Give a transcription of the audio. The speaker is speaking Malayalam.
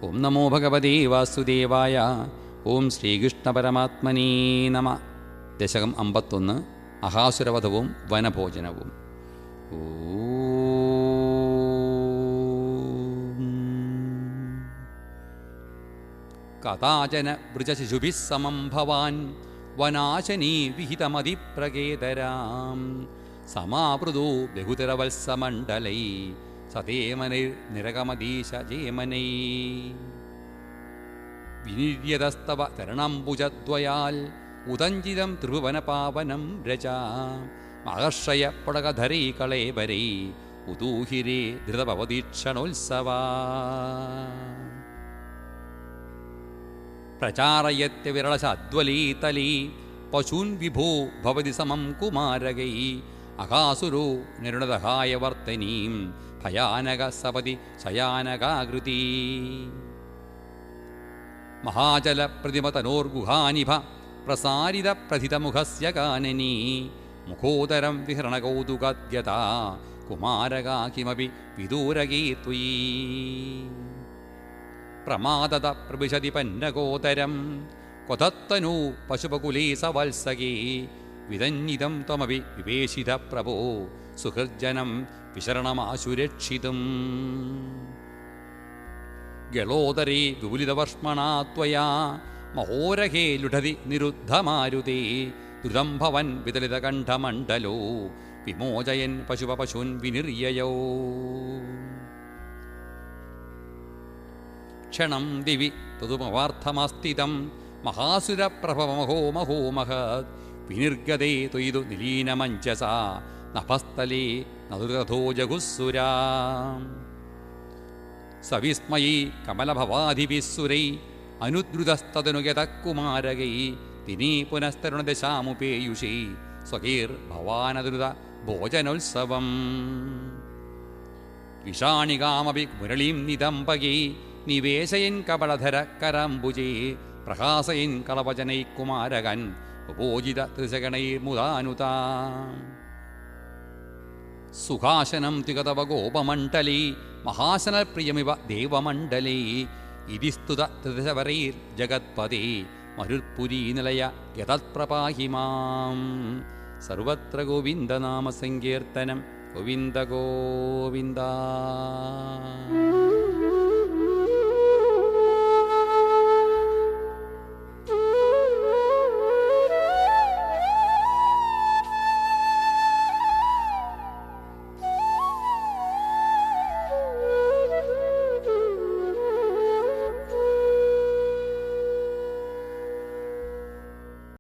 ഓം നമോ ഭഗവതേ വാസുദേവായ. ഓം ശ്രീകൃഷ്ണപരമാത്മനേ നമ. ദശകം 51. അഹാസുരവധവും വനഭോജനവും. കഥാചന വൃജശിശുഭിः സമം ഭവാൻ വനാശനീ വിഹിതമതിപ്രകേതരാം സമാവൃതോ ബഹുതരവത്സമണ്ഡലൈ സതേമനൈർനിരകമദീശ ജേമനൈ വിനിര്യതസ്തവ ചരണംബുജദ്വയാൽ ഉദഞ്ചിതം ത്രിഭുവനപാവനം രചാ മഹർഷയ പുടകധരൈ കളേബരൈ ഉദൂഹിരേ ധൃതഭവദീക്ഷണോത്സവാ പ്രചാരയത്യ വിരളശാദ്വലീതലീ പശൂൻ വിഭോ ഭവതി സമം കുമാരകൈ അകാസുരോ നിരുണദഹായ വർത്തനീം ഭയാനക സപതി ശയാനകാകൃതി മഹാചല പ്രതിമതനോർഗുഹാനിഭ പ്രസാരിത പ്രഥിതമുഖസ്യ കാനനീ മുഖോദരം വിഹരണകൗതുകദ്യതാ കുമാരകാ കിമപി വിദൂരകീ ത്വയീ പ്രമാദത പ്രവിശതി പന്നകോദരം ക്വതത്തനൂ പശുപകുലീ സവത്സകേ വിദന്യിതം ത്വമപി വിവേശിത പ്രഭോ സുഹൃജ്ജനം വിശരണമാശുരക്ഷിതും ഗളോദരേ വിപുലിതവർഷ്മണാ ത്വയാ മഹോരഹേ ലുഠതി നിരുദ്ധമാരുതേ ദ്രുതം ഭവൻ വിതലിതകണ്ഠമണ്ഡലോ വിമോചയൻ പശുപശൂൻ വിനിര്യയോ ക്ഷണം ദിവി തതുമവാർത്ഥമാസ്ഥിതം മഹാസുരപ്രഭവമഹോ മഹോ മഹത് വിനിർഗതേ ത്വയിതു നിലീനമഞ്ജസാ നഭസ്ഥലേ നദുരഥോ ജഗുസ്സുരാ സവിസ്മയീ കമലഭവാധിഭിസ്സുരൈ അനുദ്രുതസ്തനുഗതകുമാരകൈ തിനീ പുനസ്തരുണദശാമുപേയുഷൈ സ്വകീർഭവാനദ്രുത ഭോജനോത്സവം വിഷാണികാമപി മുരളീം നിദംബകൈ നിവേശയൻ കപളധര കരാംബുജേ പ്രഹാസയൻ കളവചനൈ കുമാരകൻ ഉപോജിത ത്രിശകണൈർമുദാനുതാ സുഖാസനം തികതവ ഗോപമണ്ഡലേ മഹാസനപ്രിയമിവ ദേവമണ്ഡലേ ഇതി സ്തുത ത്രിദശവരൈർ ജഗത്പദേ മരുത്പുരീനിലയ യതത്പ്രപാഹി മാം സർവത്ര ഗോവിന്ദനാമസങ്കീർത്തനം ഗോവിന്ദ ഗോവിന്ദ.